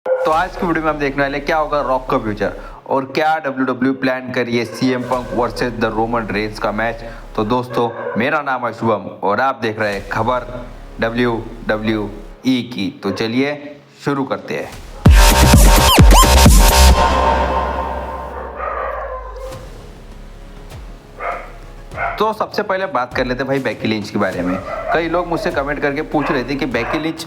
तो आज की वीडियो में हम देखने वाले क्या होगा रॉक का फ्यूचर और क्या डब्ल्यू प्लान करिए CM Punk versus the Roman Reigns का मैच। तो दोस्तों मेरा नाम है शुभम और आप देख रहे हैं खबर WWE की। तो चलिए शुरू करते हैं। तो सबसे पहले बात कर लेते हैं भाई बेकी लिंच के बारे में। कई लोग मुझसे कमेंट करके पूछ रहे थे कि बेकी लिंच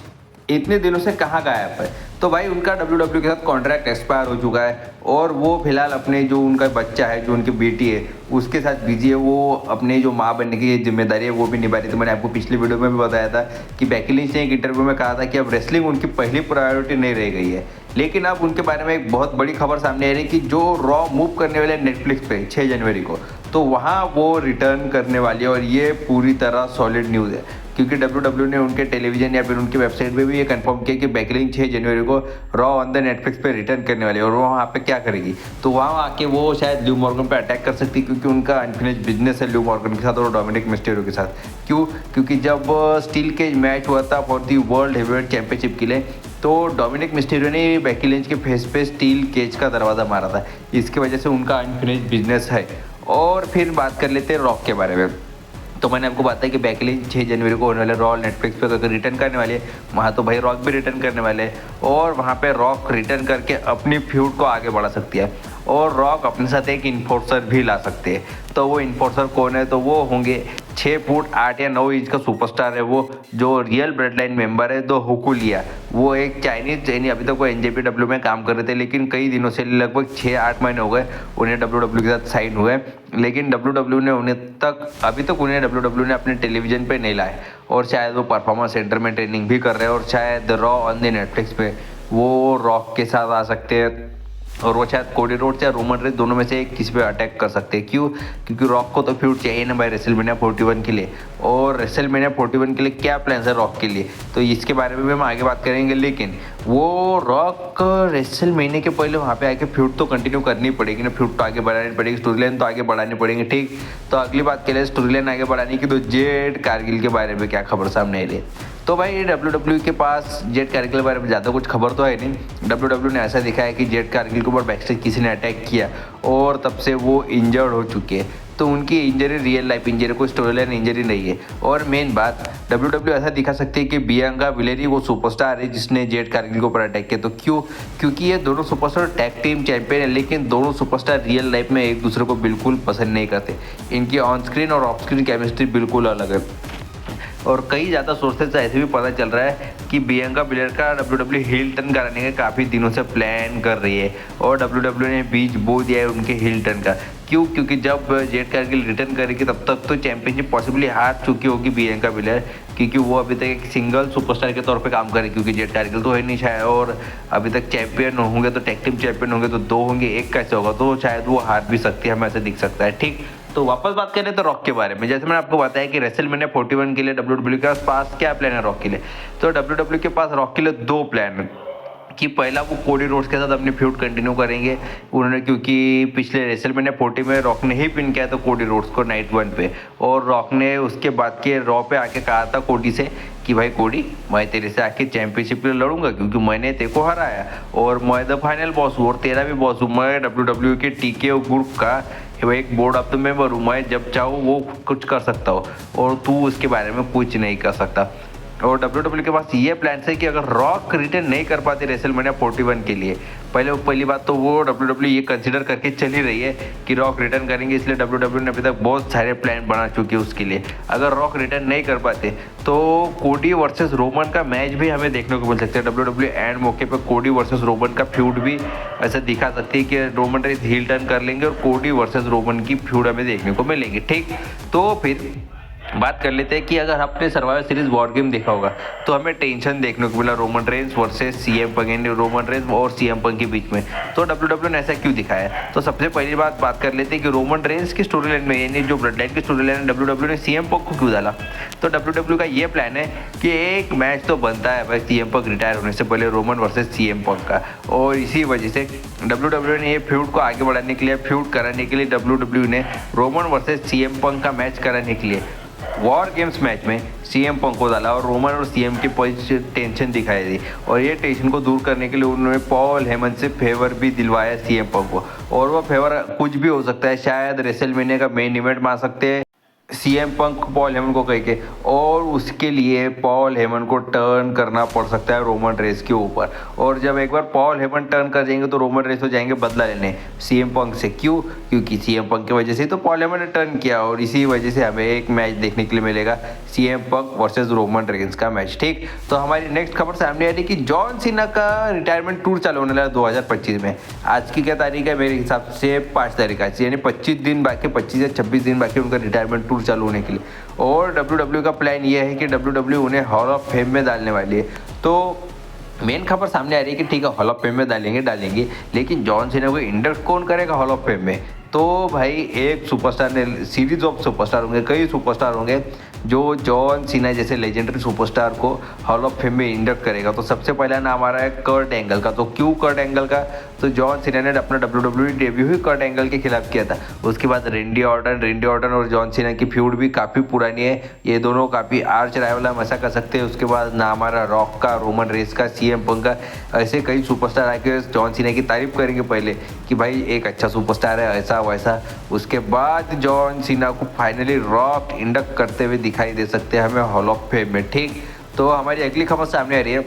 इतने दिनों से कहाँ गायब है। तो भाई उनका डब्ल्यू के साथ कॉन्ट्रैक्ट एक्सपायर हो चुका है और वो फिलहाल अपने जो उनका बच्चा है, जो उनकी बेटी है, उसके साथ बिजी है। वो अपने जो माँ बनने की जिम्मेदारी है वो भी निभा रही। तो मैंने आपको पिछली वीडियो में भी बताया था कि बेकी लिंच ने एक इंटरव्यू में कहा था कि अब रेसलिंग उनकी पहली प्रायोरिटी नहीं रह गई है। लेकिन अब उनके बारे में एक बहुत बड़ी खबर सामने आ रही है कि जो रॉ मूव करने वाले नेटफ्लिक्स पे 6 जनवरी को, तो वहाँ वो रिटर्न करने वाली है। और ये पूरी तरह सॉलिड न्यूज़ है क्योंकि डब्ल्यू ने उनके टेलीविजन या फिर उनकी वेबसाइट पे भी ये कंफर्म किया कि बेकी लिंच 6 जनवरी को रॉ ऑन द नेटफ्लिक्स पे रिटर्न करने वाली है। और वो वहाँ पे क्या करेगी, तो वहाँ आके वो शायद ल्यू मॉर्गन पे अटैक कर सकती है क्योंकि उनका अनफिनिश्ड बिजनेस है ल्यू मॉर्गन के साथ और डोमिनिक मिस्टेरियो के साथ। क्यों? क्योंकि जब स्टील केज मैच हुआ था for the world heavyweight championship के लिए, तो डोमिनिक मिस्टेरियो ने बेकी लिंच के फेस पे स्टील केज का दरवाज़ा मारा था। इसकी वजह से उनका अनफिनिश्ड बिजनेस है। और फिर बात कर लेते हैं रॉक के बारे में। तो मैंने आपको बताया कि बेकी लिंच 6 जनवरी को होने वाले रॉ नेटफ्लिक्स पे अगर रिटर्न करने वाली है, वहाँ तो भाई रॉक भी रिटर्न करने वाले हैं और वहाँ पे रॉक रिटर्न करके अपनी फ्यूड को आगे बढ़ा सकती है और रॉक अपने साथ एक इन्फोर्सर भी ला सकते हैं। तो वो इन्फोर्सर कौन है, तो वो होंगे 6 फुट 8 या 9 इंच का सुपरस्टार है वो, जो रियल ब्लड लाइन मेंबर है, दो हुकुलिया। वो एक चाइनीज अभी तक वो NJPW में काम कर रहे थे, लेकिन कई दिनों से लगभग 6-8 महीने हो गए उन्हें डब्ल्यू के साथ साइन हुए। लेकिन डब्ल्यू ने अभी तक उन्हें डब्ल्यू ने अपने टेलीविजन पे नहीं लाए और शायद वो परफॉर्मेंस सेंटर में ट्रेनिंग भी कर रहे हैं और शायद रॉ ऑन द नेटफ्लिक्स पे वो रॉक के साथ आ सकते हैं और वो शायद कोडी रोड्स या रोमन रेंस दोनों में से एक किसी पे अटैक कर सकते हैं। क्यों? क्योंकि रॉक को तो फ्यूड चाहिए ना भाई रेसलमेनिया 41 के लिए। और रेसलमेनिया 41 के लिए क्या प्लान है रॉक के लिए, तो इसके बारे में भी हम आगे बात करेंगे। लेकिन वो रॉक रेसलमेनिया के पहले वहाँ पे आके फ्यूड तो कंटिन्यू करनी पड़ेगी ना, फ्यूड तो आगे बढ़ानी पड़ेगी, स्टोरी लाइन तो आगे बढ़ानी पड़ेगी। ठीक, तो अगली बात के लिए स्टोरी लाइन आगे बढ़ाने की, तो जेड कारगिल के बारे में क्या खबर सामने आ रही है। तो भाई डब्ल्यू के पास जेड कारगिल के बारे में ज़्यादा कुछ खबर तो है नहीं। डब्ल्यू ने ऐसा दिखाया कि जेड कारगिल के ऊपर बैकस्टेज किसी ने अटैक किया और तब से वो इंजर्ड हो चुके हैं। तो उनकी इंजरी रियल लाइफ इंजरी, कोई स्टोरी लाइन इंजरी नहीं है। और मेन बात डब्ल्यू ऐसा दिखा सकती है कि बियांका बिलेरी वो सुपरस्टार है जिसने जेड कारगिल के ऊपर अटैक किया। तो क्यों? क्योंकि ये दोनों सुपरस्टार टैग टीम चैंपियन है, लेकिन दोनों सुपरस्टार रियल लाइफ में एक दूसरे को बिल्कुल पसंद नहीं करते। इनकी ऑन स्क्रीन और ऑफ स्क्रीन केमिस्ट्री बिल्कुल अलग है। और कई ज़्यादा सोर्सेज से ऐसे भी पता चल रहा है कि बियांका बिलेर का डब्ल्यू हील टर्न कराने का काफ़ी दिनों से प्लान कर रही है और डब्ल्यू ने बीज बो दिया है उनके हील टर्न का। क्यों? क्योंकि जब जेड कारगिल रिटर्न करेगी तब तक तो चैंपियनशिप पॉसिबली हार चुकी होगी बियांका बिलेर, क्योंकि वो अभी तक एक सिंगल सुपरस्टार के तौर पे काम करेगी। क्योंकि जेड कारगिल तो है नहीं शायद, और अभी तक चैंपियन होंगे तो टैग टीम चैंपियन होंगे तो 2 होंगे, एक कैसे होगा, तो शायद वो हार भी सकती है, हमें ऐसे दिख सकता है। ठीक, तो वापस बात करें तो रॉक के बारे में। जैसे मैंने आपको बताया कि रेसलमेनिया 41 के लिए डब्ल्यू के पास क्या प्लान है रॉक के लिए, तो डब्ल्यू के पास रॉक के लिए 2 प्लान है कि पहला वो कोडी रोड्स के साथ अपनी फ्यूड कंटिन्यू करेंगे उन्होंने, क्योंकि पिछले रेसलमेनिया 40 में रॉक ने ही पिन किया था कोडी रोड्स को नाइट 1 पे। और रॉक ने उसके बाद के रॉ पे आके कहा था कोडी से कि भाई कोडी, मैं तेरे से आके चैंपियनशिप के लिए लड़ूंगा क्योंकि मैंने तेरे को हराया और मैं द फाइनल बॉस हूँ और तेरा भी बॉस हूँ। मैं डब्ल्यू के TKO ग्रुप का एक बोर्ड ऑफ द मेंबर हूँ। मैं जब चाहूँ वो कुछ कर सकता हूँ और तू उसके बारे में कुछ नहीं कर सकता। और डब्ल्यू के पास ये प्लान है कि अगर रॉक रिटर्न नहीं कर पाते रेसलमेनिया 41 के लिए, पहली बात तो वो डब्ल्यू ये कंसिडर करके चल ही रही है कि रॉक रिटर्न करेंगे, इसलिए डब्ल्यू ने अभी तक बहुत सारे प्लान बना चुके हैं उसके लिए। अगर रॉक रिटर्न नहीं कर पाते तो कोडी वर्सेस रोमन का मैच भी हमें देखने को मिल सकता है। डब्ल्यू एंड मौके पर कोडी वर्सेस रोमन का फ्यूड भी ऐसा दिखा सकती है कि रोमन रेंस हील टर्न कर लेंगे और कोडी वर्सेस रोमन की फ्यूड हमें देखने को मिलेंगे। ठीक, तो फिर बात कर लेते हैं कि अगर आपने सर्वाइवर सीरीज वॉर गेम देखा होगा तो हमें टेंशन देखने को मिला Roman Reigns versus CM Punk, Roman Reigns और सीएम पंक के बीच में। तो डब्ल्यू ने ऐसा क्यों दिखाया है, तो सबसे पहली बात कर लेते हैं कि रोमन रेंस की स्टोरी लाइन में, यानी जो ब्लड लाइन की स्टोरी लाइन डब्ल्यू ने सीएम पंक को क्यों डाला। तो डब्ल्यू का ये प्लान है कि एक मैच तो बनता है भाई सीएम पंक रिटायर होने से पहले रोमन वर्सेस सीएम पंक का, और इसी वजह से डब्ल्यू ने ये फ्यूड को आगे बढ़ाने के लिए, फ्यूड कराने के लिए डब्ल्यू ने रोमन वर्सेस सीएम पंक का मैच कराने के लिए वॉर गेम्स मैच में सीएम पंक को डाला और रोमन और सीएम के बीच टेंशन दिखाई दी, और ये टेंशन को दूर करने के लिए उन्होंने पॉल हेमन से फेवर भी दिलवाया सीएम पंक को, और वो फेवर कुछ भी हो सकता है, शायद रेसलमेनिया का मेन इवेंट मान सकते हैं सीएम पंक पॉल हेमन को कह के, और उसके लिए पॉल हेमन को टर्न करना पड़ सकता है रोमन रेस के ऊपर। और जब एक बार पॉल हेमन टर्न कर जाएंगे तो रोमन रेस हो जाएंगे बदला लेने सीएम पंक से। क्यों? क्योंकि सीएम पंक की वजह से तो पॉल हेमन ने टर्न किया, और इसी वजह से हमें एक मैच देखने के लिए मिलेगा CM Punk versus Roman Reigns का मैच। ठीक, तो हमारी नेक्स्ट खबर सामने आ रही कि जॉन सीना का रिटायरमेंट टूर चालू होने लगा 2025 में। आज की क्या तारीख है? मेरे हिसाब से 5 तारीख आज, यानी 25 दिन बाकी, 25 या 26 दिन बाकी उनका रिटायरमेंट टूर चालू होने के लिए। और WWE का प्लान ये है कि WWE उन्हें हॉल ऑफ फेम में डालने वाली है। तो मेन खबर सामने आ रही है कि ठीक है, हॉल ऑफ फेम में डालेंगे, लेकिन जॉन सीना को इंडक्ट कौन करेगा हॉल ऑफ फेम में? तो भाई एक सुपरस्टार ने, सीरीज ऑफ सुपरस्टार होंगे, कई सुपरस्टार होंगे जो जॉन सीना जैसे लेजेंडरी सुपरस्टार को हॉल ऑफ फेम में इंडक्ट करेगा। तो सबसे पहला नाम आ रहा है कर्ट एंगल का। तो क्यों कर्ट एंगल का? तो जॉन सीना ने अपना WWE डेब्यू ही कर्ट एंगल के खिलाफ किया था। उसके बाद रेंडी ऑर्टन और जॉन सीना की फ्यूड भी काफ़ी पुरानी है, ये दोनों काफ़ी आर्च राइवल हम ऐसा कह सकते हैं। उसके बाद नाम आ रहा रॉक का, रोमन रेस का, सीएम पंक का, ऐसे कई सुपरस्टार आके जॉन सीना की तारीफ करेंगे पहले कि भाई एक अच्छा सुपरस्टार है, ऐसा वैसा। उसके बाद जॉन सीना को फाइनली रॉक इंडक्ट करते हुए दिखाई दे सकते हैं हमें हॉल ऑफ फेम में। ठीक, तो हमारी अगली खबर सामने आ रही है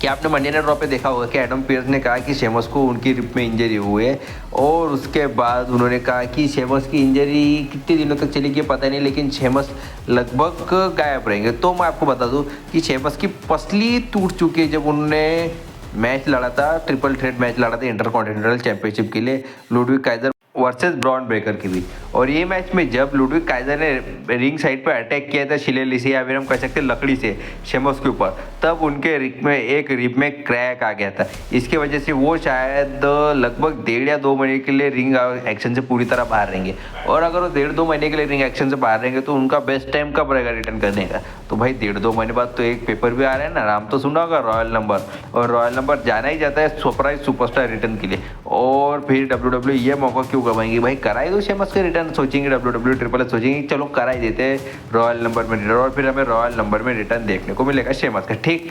कि आपने मंडे नाइट रॉ पे देखा होगा कि एडम पियर्स ने कहा कि शेमस को उनकी रिप में इंजरी हुई है, और उसके बाद उन्होंने कहा कि शेमस की इंजरी कितने दिनों तक चलेगी पता नहीं, लेकिन शेमस लगभग गायब रहेंगे। तो मैं आपको बता दूं कि शेमस की पसली टूट चुकी है जब उन्होंने मैच लड़ा था, ट्रिपल थ्रेट मैच लड़ा था इंटरकॉन्टिनेंटल चैंपियनशिप के लिए Ludwig Kaizer versus Bron Breakker की भी। और ये मैच में जब लुडविग काइजर ने रिंग साइड पर अटैक किया था शिलेली से, या फिर हम कह सकते हैं लकड़ी से शेमस के ऊपर, तब उनके रिब में क्रैक आ गया था। इसकी वजह से वो शायद लगभग 1.5 या 2 महीने के लिए रिंग एक्शन से पूरी तरह बाहर रहेंगे। और अगर वो 1.5-2 महीने के लिए रिंग एक्शन से बाहर रहेंगे तो उनका बेस्ट टाइम कब रहेगा रिटर्न करने का? तो भाई 1.5-2 महीने बाद तो एक पेपर भी आ रहा है ना, नाम तो सुना होगा रॉयल नंबर, और रॉयल नंबर जाना ही जाता है सरप्राइज सुपरस्टार रिटर्न के लिए। और फिर WWE ये मौका क्यों गवाएंगे भाई? कराई दो शेमस के रिटर्न। सोचेंगे WWE ट्रिपल एच सोचेंगे चलो कराई देते हैं रॉयल नंबर में रिटर्न, और फिर हमें रॉयल नंबर में रिटर्न देखने को मिलेगा शेमस का। ठीक,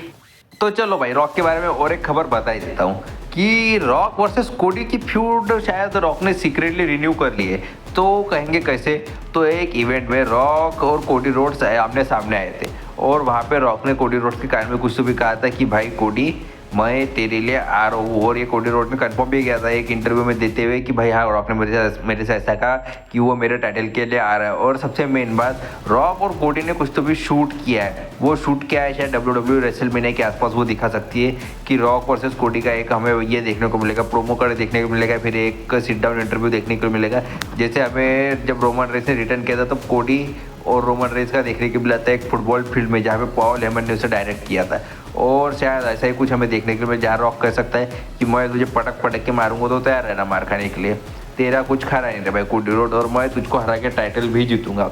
तो चलो भाई रॉक के बारे में और एक खबर बता ही देता हूँ कि रॉक वर्सेस कोडी की फ्यूड शायद रॉक ने सीक्रेटली रिन्यू कर ली है। तो कहेंगे कैसे? तो एक इवेंट में रॉक और कोडी रोड्स आमने सामने आए थे, और वहाँ पे रॉक ने कोडी रोड्स के कान में कुछ तो भी कहा था कि भाई कोडी मैं तेरे लिए आ रहा हूँ। और ये कोडी रोड ने कंफर्म भी किया था एक इंटरव्यू में देते हुए कि भाई हाँ, रॉक ने मेरे से ऐसा कहा कि वो मेरे टाइटल के लिए आ रहा है। और सबसे मेन बात, रॉक और कोडी ने कुछ तो भी शूट किया है। वो शूट किया है शायद WWE रेसलमेनिया के आसपास वो दिखा सकती है कि रॉक वर्सेस कोडी का एक हमें ये देखने को मिलेगा, प्रोमो कार्ड देखने को मिलेगा, फिर एक सिट डाउन इंटरव्यू देखने को मिलेगा। जैसे हमें जब रोमन रेस ने रिटर्न किया था तो कोडी और रोमन रेस का देखने को मिला था एक फुटबॉल फील्ड में, जहाँ पे पॉल हेमन ने उसे डायरेक्ट किया था। और शायद ऐसा ही कुछ हमें देखने के लिए जहाँ रॉक कह सकता है कि मैं तुझे पटक पटक के मारूंगा तो तैयार रहना मार खाने के लिए, तेरा कुछ खा नहीं रहा भाई कोडी रोड, और मैं तुझको हरा के टाइटल भी जीतूंगा।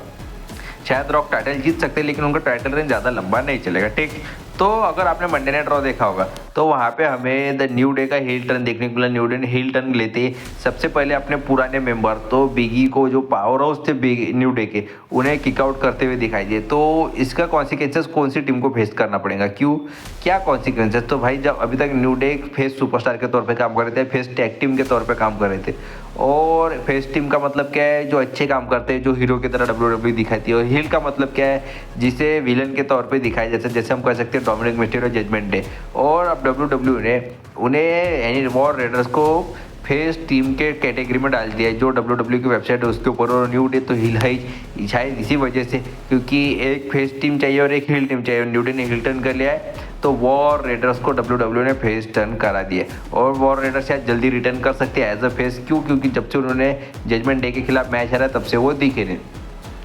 शायद रॉक टाइटल जीत सकते हैं, लेकिन उनका टाइटल रेंज ज़्यादा लंबा नहीं चलेगा। ठीक, तो अगर आपने मंडे नाइट रॉ देखा होगा तो वहाँ पे हमें द न्यू डे का हील टर्न देखने को मिला। न्यू डे ने हील टर्न लेते सबसे पहले अपने पुराने मेंबर तो बिगी को, जो पावर हाउस थे न्यू डे के, उन्हें किकआउट करते हुए दिखाई दिए। तो इसका कॉन्सिक्वेंसेस कौन सी टीम को फेस करना पड़ेगा? क्यों, क्या कॉन्सिक्वेंसेस? तो भाई जब अभी तक न्यू डे फेस सुपरस्टार के तौर पर काम कर रहे थे, फेस टैग टीम के तौर पर काम कर रहे थे। और फेस टीम का मतलब क्या है? जो अच्छे काम करते हैं, जो हीरो की तरह WWE दिखाती है। और हील का मतलब क्या है? जिसे विलन के तौर पे दिखाया जाता है, जैसे हम कह सकते हैं डोमिनिक मिस्टीरियो जजमेंट डे। और अब WWE ने उन्हें यानी वॉर रेडर्स को फेस टीम के कैटेगरी में डाल दिया है, जो WWE की वेबसाइट है उसके ऊपर। और न्यू डे तो हिल है शायद इसी वजह से, क्योंकि एक फेस टीम चाहिए और एक हिल टीम चाहिए। न्यू डे ने हिल टर्न कर लिया है, तो वॉर रेडर्स को WWE ने फेस टर्न करा दिया। और वॉर रेडर्स शायद जल्दी रिटर्न कर सकते हैं एज अ फेस। क्यों? क्योंकि जब से उन्होंने जजमेंट डे के खिलाफ मैच हारा तब से वो दिखे नहीं।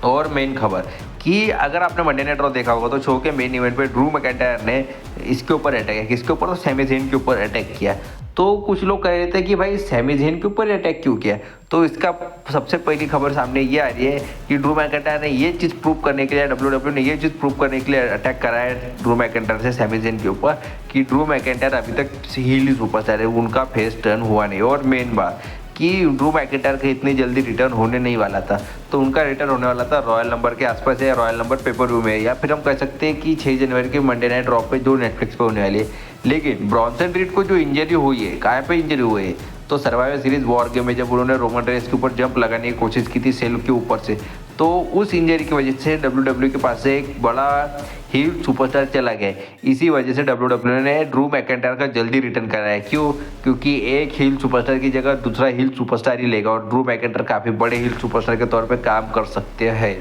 और मेन खबर कि अगर आपने मंडे नाइट रॉ देखा होगा तो शो के मेन इवेंट पे ड्रू मैकिंटायर ने इसके ऊपर अटैक किया, किसके ऊपर? तो सैमी ज़ेन के ऊपर अटैक किया। तो कुछ लोग कह रहे थे कि भाई सैमी ज़ेन के ऊपर अटैक क्यों किया? तो इसका सबसे पहली खबर सामने ये आ रही है कि ड्रू मैकिंटायर ने ये चीज़ प्रूव करने के लिए, WWE ने ये चीज़ प्रूव करने के लिए अटैक करा है ड्रू मैकिंटायर से सैमी ज़ेन के ऊपर कि ड्रू मैकिंटायर अभी तक हील सुपरस्टार है, उनका फेस टर्न हुआ नहीं। और मेन बात कि ड्रू मैकिंटायर का इतनी जल्दी रिटर्न होने नहीं वाला था। तो उनका रिटर्न होने वाला था रॉयल नंबर के आसपास या रॉयल नंबर पेपर व्यू में, या फिर हम कह सकते हैं कि 6 जनवरी के मंडे नाइट रॉ पे जो नेटफ्लिक्स पे होने वाली है। लेकिन ब्रॉन्सन रीड को जो इंजरी हुई है, कहाँ पे इंजरी हुई है, तो सर्वाइवर सीरीज वॉर गेम में जब उन्होंने रोमन रेस के ऊपर जंप लगाने की कोशिश की थी सेल के ऊपर से, तो उस इंजरी की वजह से डब्ल्यू के पास से एक बड़ा हील सुपरस्टार चला गया। इसी वजह से डब्ल्यू ने ड्रू मैकिंटायर का जल्दी रिटर्न कराया। क्यों? क्योंकि एक हील सुपरस्टार की जगह दूसरा हील सुपरस्टार ही लेगा और ड्रू मैकिंटायर काफ़ी बड़े हील सुपरस्टार के तौर पे काम कर सकते हैं।